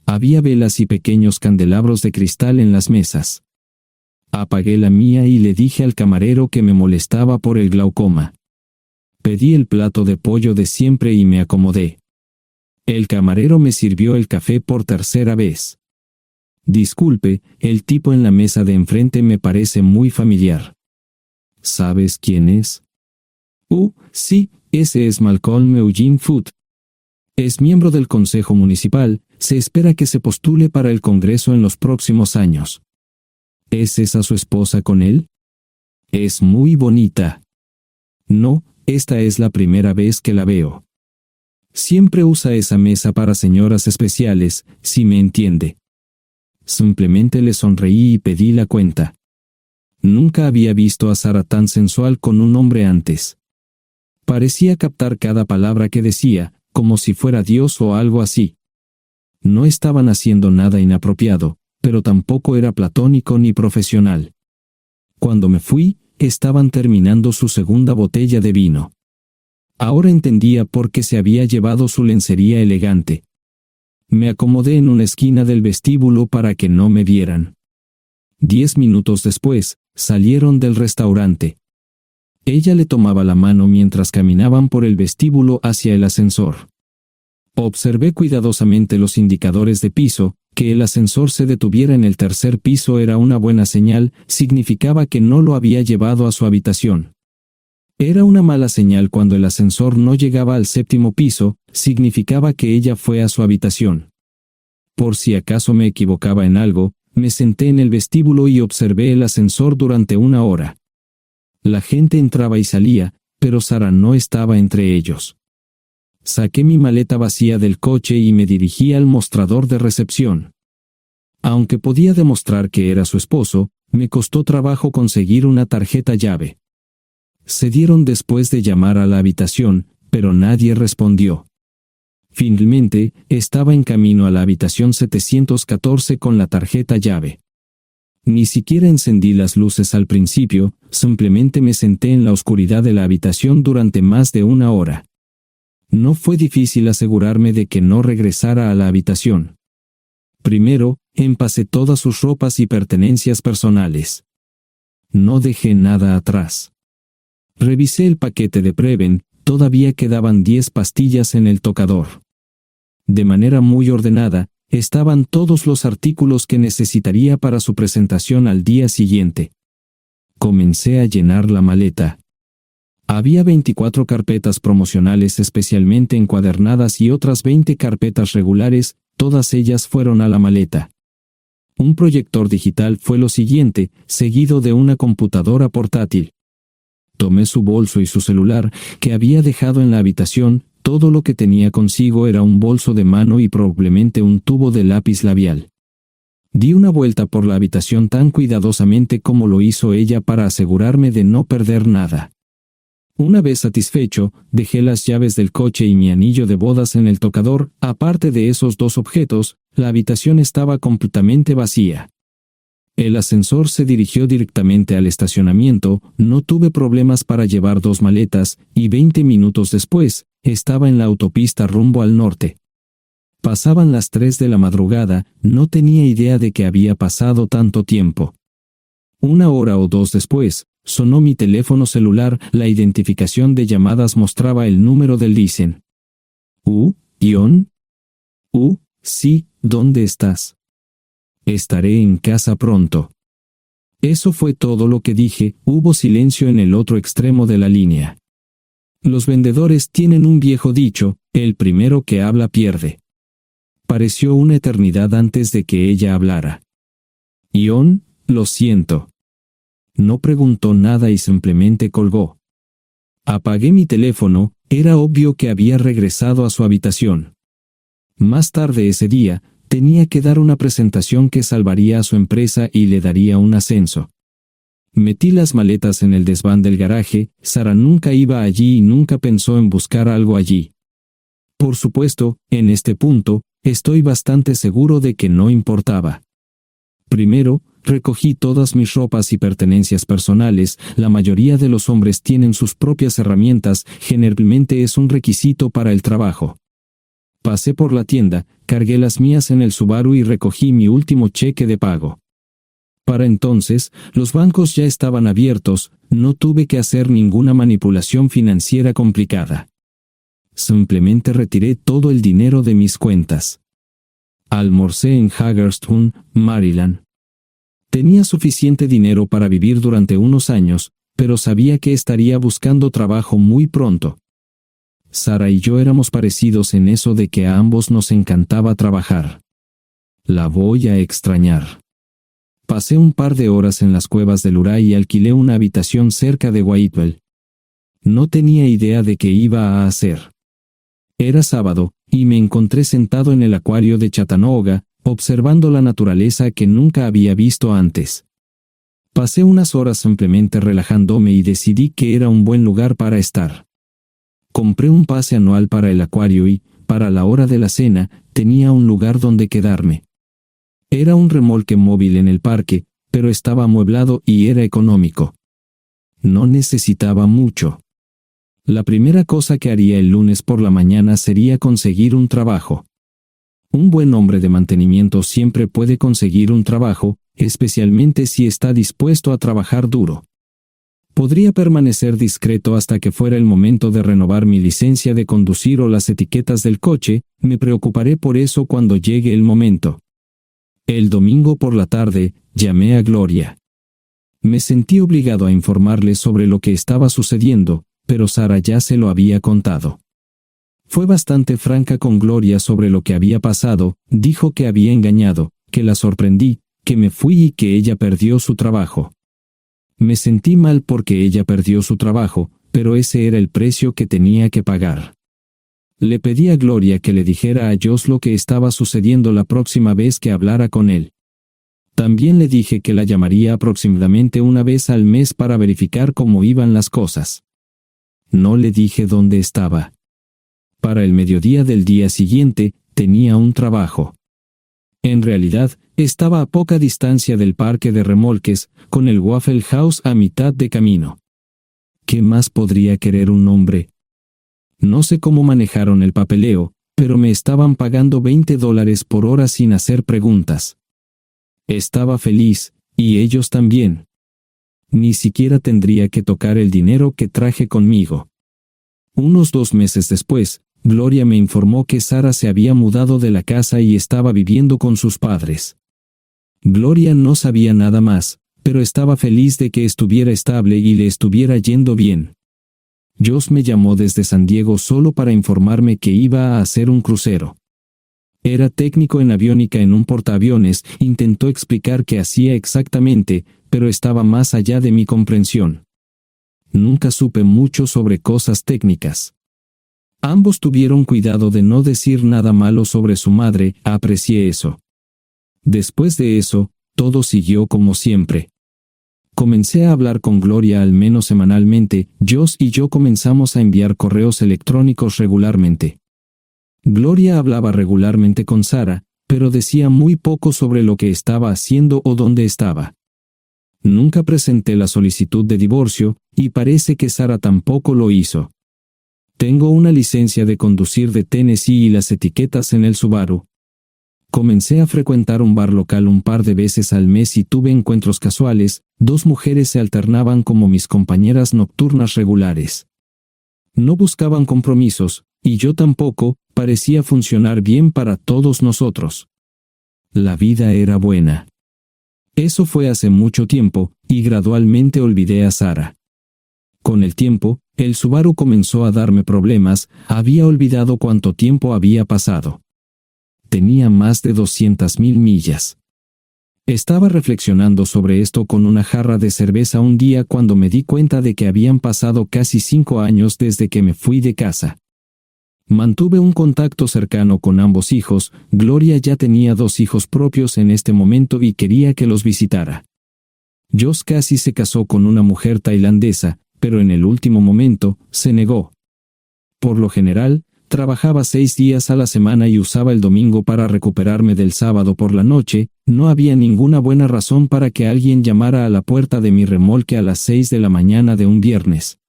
B: Había velas y pequeños candelabros de cristal en las mesas. Apagué la mía y le dije al camarero que me molestaba por el glaucoma. Pedí el plato de pollo de siempre y me acomodé. El camarero me sirvió el café por tercera vez. Disculpe, el tipo en la mesa de enfrente me parece muy familiar. ¿Sabes quién es? Sí, ese es Malcolm Eugene Foote. Es miembro del Consejo Municipal, se espera que se postule para el Congreso en los próximos años. ¿Es esa su esposa con él? Es muy bonita. No, esta es la primera vez que la veo. Siempre usa esa mesa para señoras especiales, si me entiende. Simplemente le sonreí y pedí la cuenta. Nunca había visto a Sarah tan sensual con un hombre antes. Parecía captar cada palabra que decía, como si fuera Dios o algo así. No estaban haciendo nada inapropiado, pero tampoco era platónico ni profesional. Cuando me fui, estaban terminando su segunda botella de vino. Ahora entendía por qué se había llevado su lencería elegante. Me acomodé en una esquina del vestíbulo para que no me vieran. 10 minutos después, salieron del restaurante. Ella le tomaba la mano mientras caminaban por el vestíbulo hacia el ascensor. Observé cuidadosamente los indicadores de piso. Que el ascensor se detuviera en el tercer piso era una buena señal, significaba que no lo había llevado a su habitación. Era una mala señal cuando el ascensor no llegaba al 7º piso, significaba que ella fue a su habitación. Por si acaso me equivocaba en algo, me senté en el vestíbulo y observé el ascensor durante 1 hora. La gente entraba y salía, pero Sarah no estaba entre ellos. Saqué mi maleta vacía del coche y me dirigí al mostrador de recepción. Aunque podía demostrar que era su esposo, me costó trabajo conseguir una tarjeta llave. Se dieron después de llamar a la habitación, pero nadie respondió. Finalmente, estaba en camino a la habitación 714 con la tarjeta llave. Ni siquiera encendí las luces al principio, simplemente me senté en la oscuridad de la habitación durante más de 1 hora. No fue difícil asegurarme de que no regresara a la habitación. Primero, empacé todas sus ropas y pertenencias personales. No dejé nada atrás. Revisé el paquete de Preven, todavía quedaban 10 pastillas en el tocador. De manera muy ordenada, estaban todos los artículos que necesitaría para su presentación al día siguiente. Comencé a llenar la maleta. Había 24 carpetas promocionales especialmente encuadernadas y otras 20 carpetas regulares, todas ellas fueron a la maleta. Un proyector digital fue lo siguiente, seguido de una computadora portátil. Tomé su bolso y su celular, que había dejado en la habitación, todo lo que tenía consigo era un bolso de mano y probablemente un tubo de lápiz labial. Di una vuelta por la habitación tan cuidadosamente como lo hizo ella para asegurarme de no perder nada. Una vez satisfecho, dejé las llaves del coche y mi anillo de bodas en el tocador. Aparte de esos 2 objetos, la habitación estaba completamente vacía. El ascensor se dirigió directamente al estacionamiento, no tuve problemas para llevar 2 maletas, y 20 minutos después, estaba en la autopista rumbo al norte. Pasaban las 3 de la madrugada, no tenía idea de que había pasado tanto tiempo. 1 hora o 2 después, sonó mi teléfono celular, la identificación de llamadas mostraba el número del Listen. ¿Ion? Sí, ¿dónde estás? Estaré en casa pronto. Eso fue todo lo que dije, hubo silencio en el otro extremo de la línea. Los vendedores tienen un viejo dicho, el primero que habla pierde. Pareció una eternidad antes de que ella hablara. Ion, lo siento. No preguntó nada y simplemente colgó. Apagué mi teléfono, era obvio que había regresado a su habitación. Más tarde ese día, tenía que dar una presentación que salvaría a su empresa y le daría un ascenso. Metí las maletas en el desván del garaje, Sara nunca iba allí y nunca pensó en buscar algo allí. Por supuesto, en este punto, estoy bastante seguro de que no importaba. Primero, recogí todas mis ropas y pertenencias personales, la mayoría de los hombres tienen sus propias herramientas, generalmente es un requisito para el trabajo. Pasé por la tienda, cargué las mías en el Subaru y recogí mi último cheque de pago. Para entonces, los bancos ya estaban abiertos, no tuve que hacer ninguna manipulación financiera complicada. Simplemente retiré todo el dinero de mis cuentas. Almorcé en Hagerstown, Maryland. Tenía suficiente dinero para vivir durante unos años, pero sabía que estaría buscando trabajo muy pronto. Sara y yo éramos parecidos en eso de que a ambos nos encantaba trabajar. La voy a extrañar. Pasé un par de horas en las cuevas del Uray y alquilé una habitación cerca de Whitewell. No tenía idea de qué iba a hacer. Era sábado, y me encontré sentado en el acuario de Chattanooga, observando la naturaleza que nunca había visto antes. Pasé unas horas simplemente relajándome y decidí que era un buen lugar para estar. Compré un pase anual para el acuario y, para la hora de la cena, tenía un lugar donde quedarme. Era un remolque móvil en el parque, pero estaba amueblado y era económico. No necesitaba mucho. La primera cosa que haría el lunes por la mañana sería conseguir un trabajo. Un buen hombre de mantenimiento siempre puede conseguir un trabajo, especialmente si está dispuesto a trabajar duro. Podría permanecer discreto hasta que fuera el momento de renovar mi licencia de conducir o las etiquetas del coche, me preocuparé por eso cuando llegue el momento. El domingo por la tarde, llamé a Gloria. Me sentí obligado a informarle sobre lo que estaba sucediendo, pero Sara ya se lo había contado. Fue bastante franca con Gloria sobre lo que había pasado, dijo que había engañado, que la sorprendí, que me fui y que ella perdió su trabajo. Me sentí mal porque ella perdió su trabajo, pero ese era el precio que tenía que pagar. Le pedí a Gloria que le dijera a Josh lo que estaba sucediendo la próxima vez que hablara con él. También le dije que la llamaría aproximadamente una vez al mes para verificar cómo iban las cosas. No le dije dónde estaba. Para el mediodía del día siguiente, tenía un trabajo. En realidad, estaba a poca distancia del parque de remolques, con el Waffle House a mitad de camino. ¿Qué más podría querer un hombre? No sé cómo manejaron el papeleo, pero me estaban pagando $20 por hora sin hacer preguntas. Estaba feliz, y ellos también. Ni siquiera tendría que tocar el dinero que traje conmigo. Unos 2 meses después, Gloria me informó que Sara se había mudado de la casa y estaba viviendo con sus padres. Gloria no sabía nada más, pero estaba feliz de que estuviera estable y le estuviera yendo bien. Josh me llamó desde San Diego solo para informarme que iba a hacer un crucero. Era técnico en aviónica en un portaaviones, intentó explicar qué hacía exactamente, pero estaba más allá de mi comprensión. Nunca supe mucho sobre cosas técnicas. Ambos tuvieron cuidado de no decir nada malo sobre su madre, aprecié eso. Después de eso, todo siguió como siempre. Comencé a hablar con Gloria al menos semanalmente, Josh y yo comenzamos a enviar correos electrónicos regularmente. Gloria hablaba regularmente con Sara, pero decía muy poco sobre lo que estaba haciendo o dónde estaba. Nunca presenté la solicitud de divorcio, y parece que Sara tampoco lo hizo. Tengo una licencia de conducir de Tennessee y las etiquetas en el Subaru. Comencé a frecuentar un bar local un par de veces al mes y tuve encuentros casuales. 2 mujeres se alternaban como mis compañeras nocturnas regulares. No buscaban compromisos, y yo tampoco. Parecía funcionar bien para todos nosotros. La vida era buena. Eso fue hace mucho tiempo, y gradualmente olvidé a Sara. Con el tiempo, el Subaru comenzó a darme problemas. Había olvidado cuánto tiempo había pasado. Tenía más de 200,000 millas. Estaba reflexionando sobre esto con una jarra de cerveza un día cuando me di cuenta de que habían pasado casi 5 años desde que me fui de casa. Mantuve un contacto cercano con ambos hijos. Gloria ya tenía 2 hijos propios en este momento y quería que los visitara. Josh casi se casó con una mujer tailandesa, pero en el último momento se negó. Por lo general, trabajaba 6 días a la semana y usaba el domingo para recuperarme del sábado por la noche. No había ninguna buena razón para que alguien llamara a la puerta de mi remolque a las 6 de la mañana de un viernes.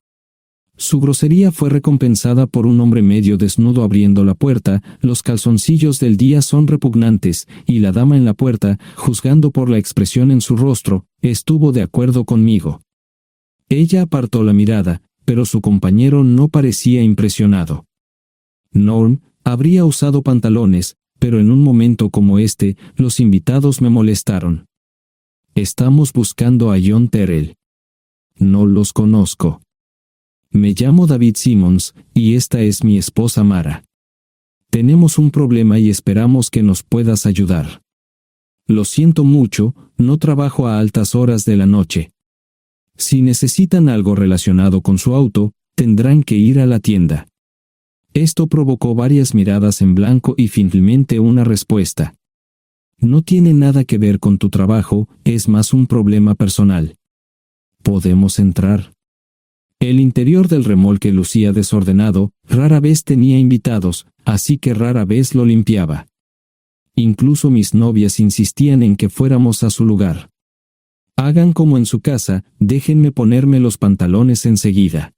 B: Su grosería fue recompensada por un hombre medio desnudo abriendo la puerta. Los calzoncillos del día son repugnantes, y la dama en la puerta, juzgando por la expresión en su rostro, estuvo de acuerdo conmigo. Ella apartó la mirada, pero su compañero no parecía impresionado. Norm habría usado pantalones, pero en un momento como este, los invitados me molestaron. Estamos buscando a John Terrell. No los conozco. Me llamo David Simmons, y esta es mi esposa Mara. Tenemos un problema y esperamos que nos puedas ayudar. Lo siento mucho, no trabajo a altas horas de la noche. Si necesitan algo relacionado con su auto, tendrán que ir a la tienda. Esto provocó varias miradas en blanco y finalmente una respuesta. No tiene nada que ver con tu trabajo, es más un problema personal. ¿Podemos entrar? El interior del remolque lucía desordenado, rara vez tenía invitados, así que rara vez lo limpiaba. Incluso mis novias insistían en que fuéramos a su lugar. Hagan como en su casa, déjenme ponerme los pantalones enseguida.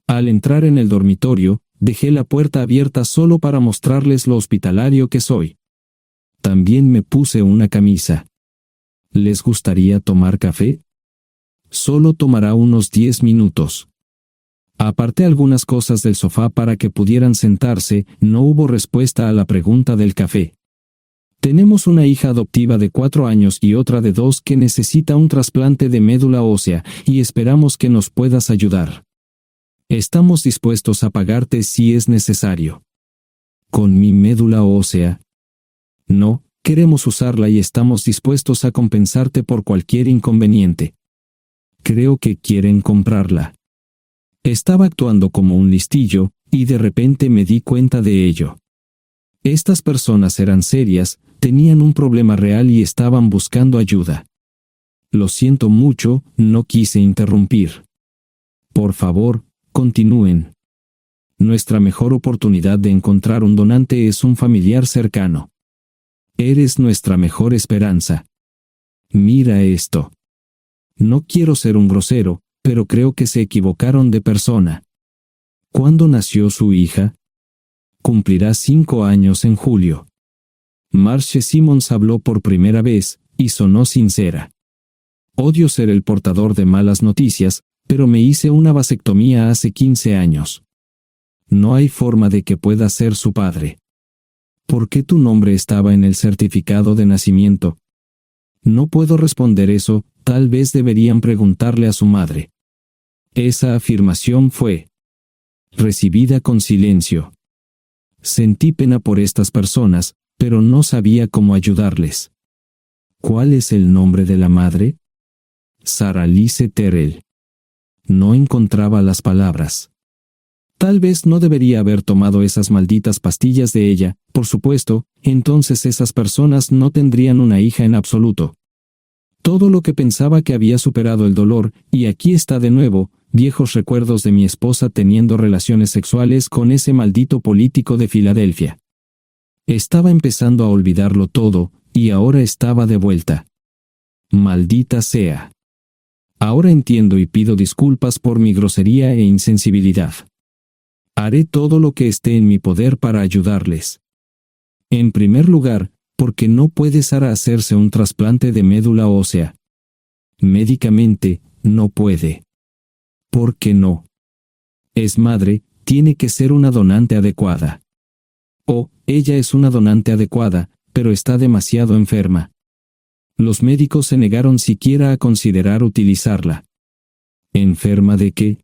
B: Al entrar en el dormitorio, dejé la puerta abierta solo para mostrarles lo hospitalario que soy. También me puse una camisa. ¿Les gustaría tomar café? Solo tomará unos 10 minutos. Aparté algunas cosas del sofá para que pudieran sentarse. No hubo respuesta a la pregunta del café. Tenemos una hija adoptiva de 4 años y otra de 2 que necesita un trasplante de médula ósea, y esperamos que nos puedas ayudar. Estamos dispuestos a pagarte si es necesario. ¿Con mi médula ósea? No, queremos usarla y estamos dispuestos a compensarte por cualquier inconveniente. Creo que quieren comprarla. Estaba actuando como un listillo, y de repente me di cuenta de ello. Estas personas eran serias, tenían un problema real y estaban buscando ayuda. Lo siento mucho, no quise interrumpir. Por favor, continúen. Nuestra mejor oportunidad de encontrar un donante es un familiar cercano. Eres nuestra mejor esperanza. Mira esto. No quiero ser un grosero, pero creo que se equivocaron de persona. ¿Cuándo nació su hija? Cumplirá 5 años en julio. Marcia Simmons habló por primera vez, y sonó sincera. Odio ser el portador de malas noticias, pero me hice una vasectomía hace 15 años. No hay forma de que pueda ser su padre. ¿Por qué tu nombre estaba en el certificado de nacimiento? No puedo responder eso, tal vez deberían preguntarle a su madre. Esa afirmación fue recibida con silencio. Sentí pena por estas personas, pero no sabía cómo ayudarles. ¿Cuál es el nombre de la madre? Sarah Lise Terrell. No encontraba las palabras. Tal vez no debería haber tomado esas malditas pastillas de ella, por supuesto, entonces esas personas no tendrían una hija en absoluto. Todo lo que pensaba que había superado el dolor, y aquí está de nuevo, viejos recuerdos de mi esposa teniendo relaciones sexuales con ese maldito político de Filadelfia. Estaba empezando a olvidarlo todo, y ahora estaba de vuelta. Maldita sea. Ahora entiendo y pido disculpas por mi grosería e insensibilidad. Haré todo lo que esté en mi poder para ayudarles. En primer lugar, porque no puede Sara hacerse un trasplante de médula ósea. Médicamente, no puede. ¿Por qué no? Es madre, tiene que ser una donante adecuada. O, ella es una donante adecuada, pero está demasiado enferma. Los médicos se negaron siquiera a considerar utilizarla. ¿Enferma de qué?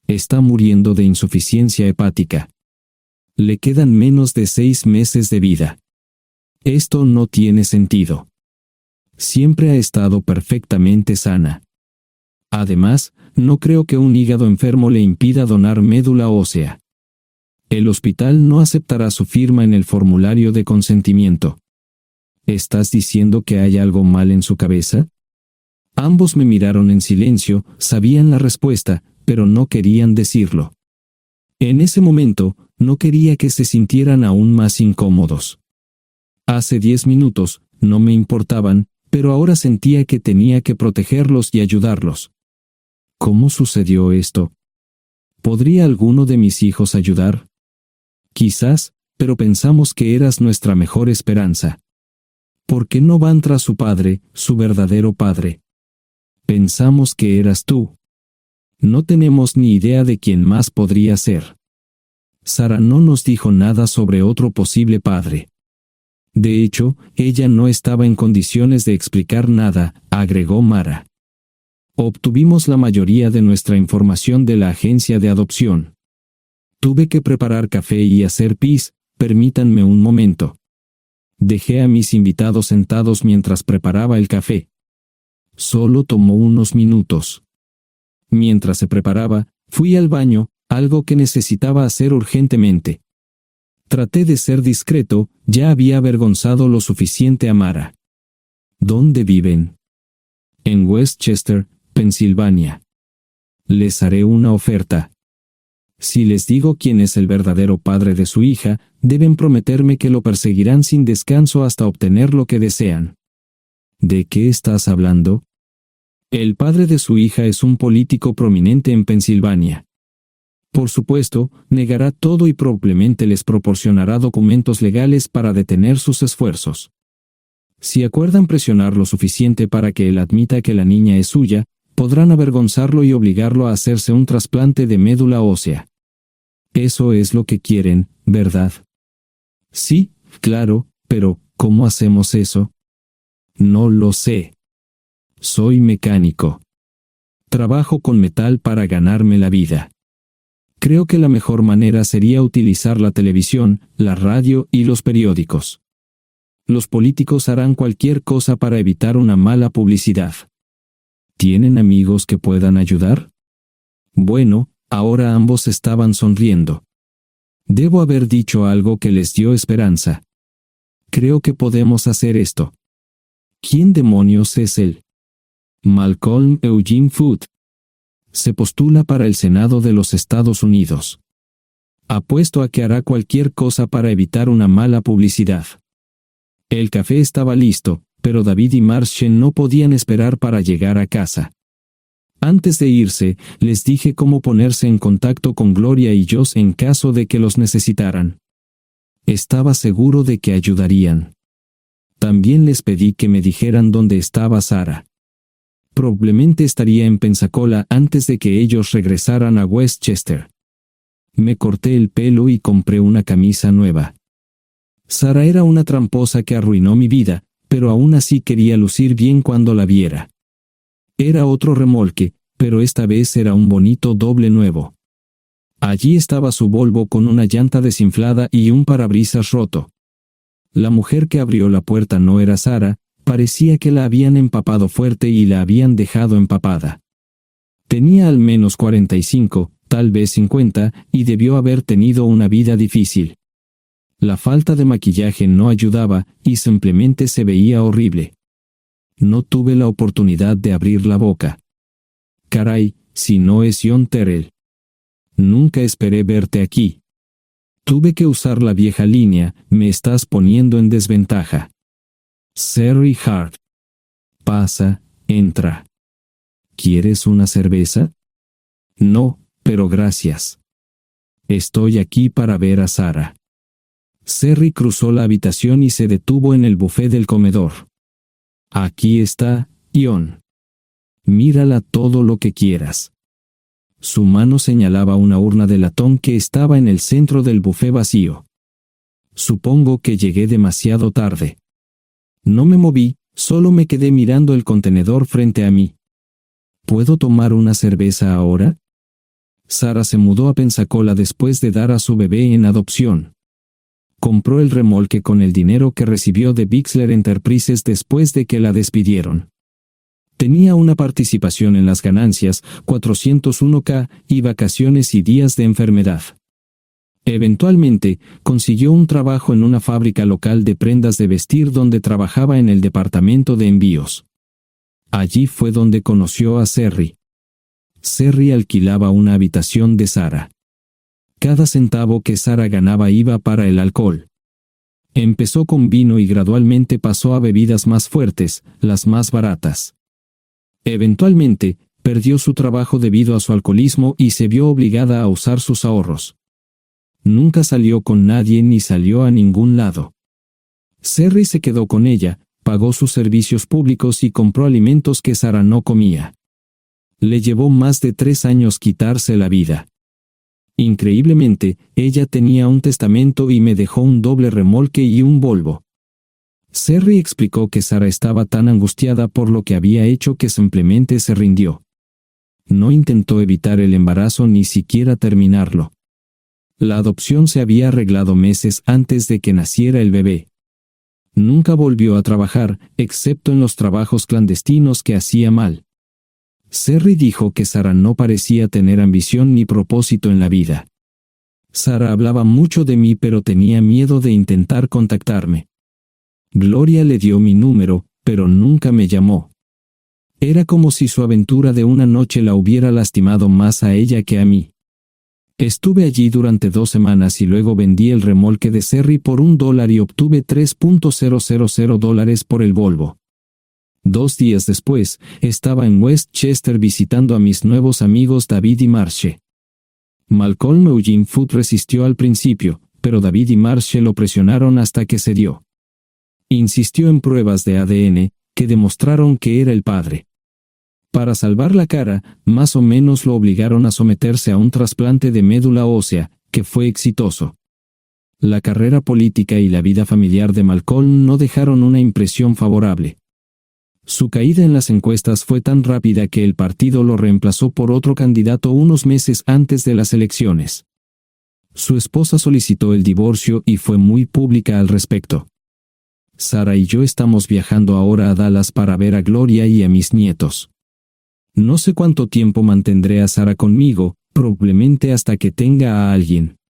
B: Está muriendo de insuficiencia hepática. Le quedan menos de 6 meses de vida. Esto no tiene sentido. Siempre ha estado perfectamente sana. Además, no creo que un hígado enfermo le impida donar médula ósea. El hospital no aceptará su firma en el formulario de consentimiento. ¿Estás diciendo que hay algo mal en su cabeza? Ambos me miraron en silencio, sabían la respuesta, pero no querían decirlo. En ese momento, no quería que se sintieran aún más incómodos. Hace 10 minutos, no me importaban, pero ahora sentía que tenía que protegerlos y ayudarlos. ¿Cómo sucedió esto? ¿Podría alguno de mis hijos ayudar? Quizás, pero pensamos que eras nuestra mejor esperanza. ¿Por qué no van tras su padre, su verdadero padre? Pensamos que eras tú. No tenemos ni idea de quién más podría ser. Sara no nos dijo nada sobre otro posible padre. De hecho, ella no estaba en condiciones de explicar nada, agregó Mara. Obtuvimos la mayoría de nuestra información de la agencia de adopción. Tuve que preparar café y hacer pis, permítanme un momento. Dejé a mis invitados sentados mientras preparaba el café. Solo tomó unos minutos. Mientras se preparaba, fui al baño, algo que necesitaba hacer urgentemente. Traté de ser discreto, ya había avergonzado lo suficiente a Mara. ¿Dónde viven? En Westchester, Pensilvania. Les haré una oferta. Si les digo quién es el verdadero padre de su hija, deben prometerme que lo perseguirán sin descanso hasta obtener lo que desean. ¿De qué estás hablando? El padre de su hija es un político prominente en Pensilvania. Por supuesto, negará todo y probablemente les proporcionará documentos legales para detener sus esfuerzos. Si acuerdan presionar lo suficiente para que él admita que la niña es suya, podrán avergonzarlo y obligarlo a hacerse un trasplante de médula ósea. Eso es lo que quieren, ¿verdad? Sí, claro, pero ¿cómo hacemos eso? No lo sé. Soy mecánico. Trabajo con metal para ganarme la vida. Creo que la mejor manera sería utilizar la televisión, la radio y los periódicos. Los políticos harán cualquier cosa para evitar una mala publicidad. ¿Tienen amigos que puedan ayudar? Bueno, ahora ambos estaban sonriendo. Debo haber dicho algo que les dio esperanza. Creo que podemos hacer esto. ¿Quién demonios es él? Malcolm Eugene Foote. Se postula para el Senado de los Estados Unidos. Apuesto a que hará cualquier cosa para evitar una mala publicidad. El café estaba listo, pero David y Marchen no podían esperar para llegar a casa. Antes de irse, les dije cómo ponerse en contacto con Gloria y Josh en caso de que los necesitaran. Estaba seguro de que ayudarían. También les pedí que me dijeran dónde estaba Sara. Probablemente estaría en Pensacola antes de que ellos regresaran a Westchester. Me corté el pelo y compré una camisa nueva. Sara era una tramposa que arruinó mi vida, pero aún así quería lucir bien cuando la viera. Era otro remolque, pero esta vez era un bonito doble nuevo. Allí estaba su Volvo con una llanta desinflada y un parabrisas roto. La mujer que abrió la puerta no era Sara, parecía que la habían empapado fuerte y la habían dejado empapada. Tenía al menos 45, tal vez 50, y debió haber tenido una vida difícil. La falta de maquillaje no ayudaba, y simplemente se veía horrible. No tuve la oportunidad de abrir la boca. Caray, si no es John Terrell. Nunca esperé verte aquí. Tuve que usar la vieja línea, me estás poniendo en desventaja. Sherry Hart. Pasa, entra. ¿Quieres una cerveza? No, pero gracias. Estoy aquí para ver a Sara. Cerri cruzó la habitación y se detuvo en el buffet del comedor. Aquí está, Ion. Mírala todo lo que quieras. Su mano señalaba una urna de latón que estaba en el centro del buffet vacío. Supongo que llegué demasiado tarde. No me moví, solo me quedé mirando el contenedor frente a mí. ¿Puedo tomar una cerveza ahora? Sara se mudó a Pensacola después de dar a su bebé en adopción. Compró el remolque con el dinero que recibió de Bixler Enterprises después de que la despidieron. Tenía una participación en las ganancias, 401k, y vacaciones y días de enfermedad. Eventualmente, consiguió un trabajo en una fábrica local de prendas de vestir donde trabajaba en el departamento de envíos. Allí fue donde conoció a Cerri. Cerri alquilaba una habitación de Sara. Cada centavo que Sara ganaba iba para el alcohol. Empezó con vino y gradualmente pasó a bebidas más fuertes, las más baratas. Eventualmente, perdió su trabajo debido a su alcoholismo y se vio obligada a usar sus ahorros. Nunca salió con nadie ni salió a ningún lado. Cerri se quedó con ella, pagó sus servicios públicos y compró alimentos que Sara no comía. Le llevó más de 3 años quitarse la vida. Increíblemente, ella tenía un testamento y me dejó un doble remolque y un Volvo. Cerri explicó que Sara estaba tan angustiada por lo que había hecho que simplemente se rindió. No intentó evitar el embarazo ni siquiera terminarlo. La adopción se había arreglado meses antes de que naciera el bebé. Nunca volvió a trabajar, excepto en los trabajos clandestinos que hacía mal. Cerri dijo que Sara no parecía tener ambición ni propósito en la vida. Sara hablaba mucho de mí pero tenía miedo de intentar contactarme. Gloria le dio mi número, pero nunca me llamó. Era como si su aventura de una noche la hubiera lastimado más a ella que a mí. Estuve allí durante 2 semanas y luego vendí el remolque de Cerri por $1 y obtuve $3,000 por el Volvo. 2 días después, estaba en Westchester visitando a mis nuevos amigos David y Marche. Malcolm Eugene Foote resistió al principio, pero David y Marche lo presionaron hasta que cedió. Insistió en pruebas de ADN, que demostraron que era el padre. Para salvar la cara, más o menos lo obligaron a someterse a un trasplante de médula ósea, que fue exitoso. La carrera política y la vida familiar de Malcolm no dejaron una impresión favorable. Su caída en las encuestas fue tan rápida que el partido lo reemplazó por otro candidato unos meses antes de las elecciones. Su esposa solicitó el divorcio y fue muy pública al respecto. Sara y yo estamos viajando ahora a Dallas para ver a Gloria y a mis nietos. No sé cuánto tiempo mantendré a Sara conmigo, probablemente hasta que tenga a alguien.